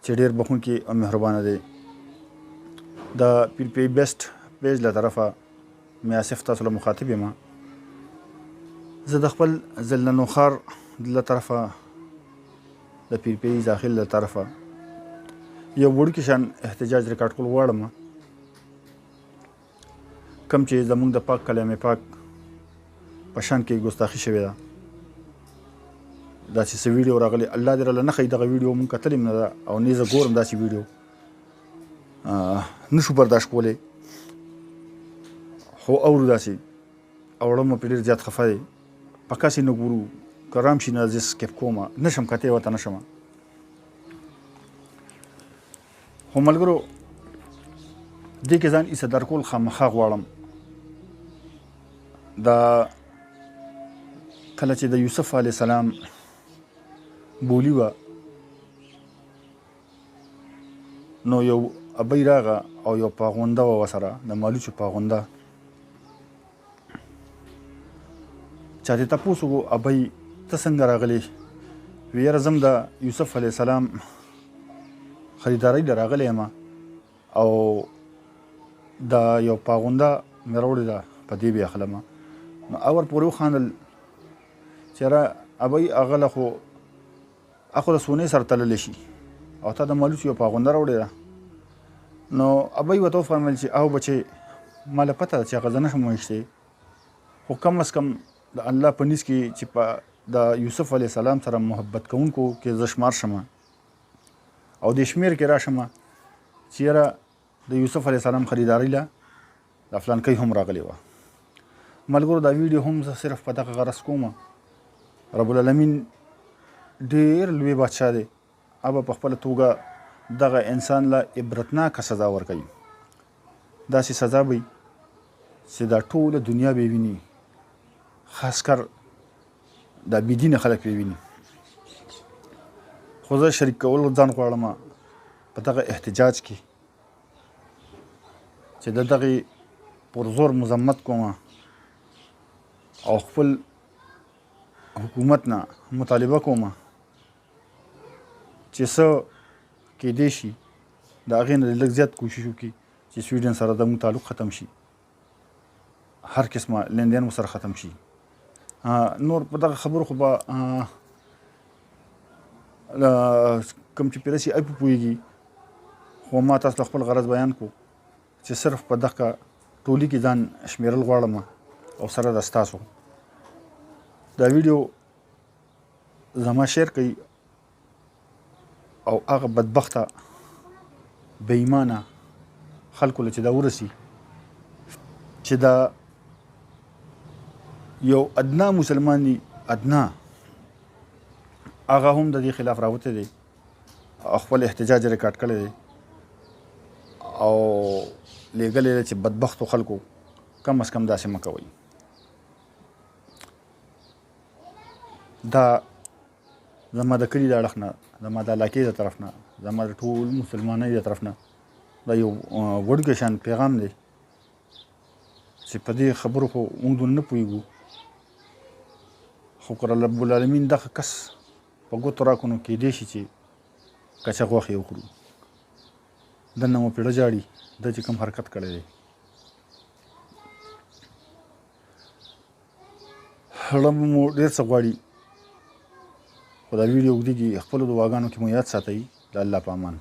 چې ډېر بخښونکی او مهربانه دی. د پیر پی بیسټ پیج له طرفه مې آصف تاسو له مخاطب یم. زه د خپل ذلنو ښار له طرفه د پیر پی داخل له طرفه یو وړوکی شان احتجاج ریکارډ کول غواړم، کوم چې زموږ د پاک کلام پاک په شان کې ګستاخي شوې ده. داسې څه ویډیو راغلی، الله دې راله نه ښایي دغه ویډیو مونږ کتلې هم نه ده او نه زه ګورم داسې ویډیو نشو برداشت کولی، خو اورو داسې اوړم پې ډېر زیات خفه دی. په کاسې نه ګورو که رام شي نه زه سکیپ کومه، نشم کتی ورته نشمه. خو ملګرو دې کې ځان ایسه درکول خامخا غواړم. دا کله چې د یوسف علیه السلام بولی وه نو یو ابۍ راغه او یو پاغونده وه ورسره، د مالوچو پاغونده. چا دې تپوس وکړو ابۍ ته څنګه راغلې؟ وی یاره زه هم د یوسف علیه السلام خریدارۍ له راغلی یم او دا یو پاغونده مې راوړې ده په دې بیا اخلمه. نو اور پورې وخاندل چې یاره ابۍ هغه له خو د سونې سره تللی شي او تا د مالوچ یو پاغونده راوړې ده. نو ابۍ ورته وفرمیل چې او بچې ما له پته ده چې هغه زه نشم ویشتی، خو کم از کم د الله په نیز کې چې په د یوسف علیه السلام سره محبت کوونکو کې زه شمار شمه او د شمیر کې راشمه چې یاره د یوسف علیه السلام خریدارۍ له د فلانکۍ هم راغلې وه. ملګرو دا ویډیو هم زه صرف په دغه غرض کومه، رب العالمین ډېر لوی بادشاه دی، هغه په خپله توګه دغه انسان له عبرتناکه سزا ورکوي. داسې سزا به چې دا ټوله دنیا به ویني، خاص کر دا بېدینه خلک به ویني. خو زه شریک کول ځان غواړم په دغه احتجاج کې چې د دغې پرزور مذمت کوم او خپل حکومت نه مطالبه کوم چې څه کېدی شي د هغې نه لږ زیات کوشش وکړي چې سویډن سره زموږ تعلق ختم شي، هر قسمه لیندین ورسره ختم شي. نور په دغه خبرو خو به کوم چې پیره شي ای په پوهېږي، خو ما تاسو له خپل غرض بیان کو چې صرف په دغه ټولي کې ځان شمیرل غواړم او سره د ستاسو دا ویډیو زما شیر کوي او هغه بدبخته بې ایمانه خلکو له چې دا ورسي چې دا یو ادنا مسلمان دی، ادنا هغه هم د دې خلاف راوتی دی او خپل احتجاج ریکارډ کړی دی او لیږلی دی چې بدبختو خلکو کم از کم داسې مه کوئ. دا زما د کلي د اړخ نه، زما د علاقې د طرف نه، زما د ټول مسلمانۍ د طرف نه دا یو وړوکی شان پیغام دی چې په دې خبرو خو موږ دونه نه پوهېږو، خو که رب العالمین دغه کس په ګوتو راکړو نو کېدی شي چې کچه غوښې وخورو. دننه مو پیړه جاړي ده چې کوم حرکت کړی دی. رب مو ډېر څه غواړي، خو دا ویډیو اوږدېږي، خپلو دعاګانو کې مو یاد ساتئ. د الله په امان.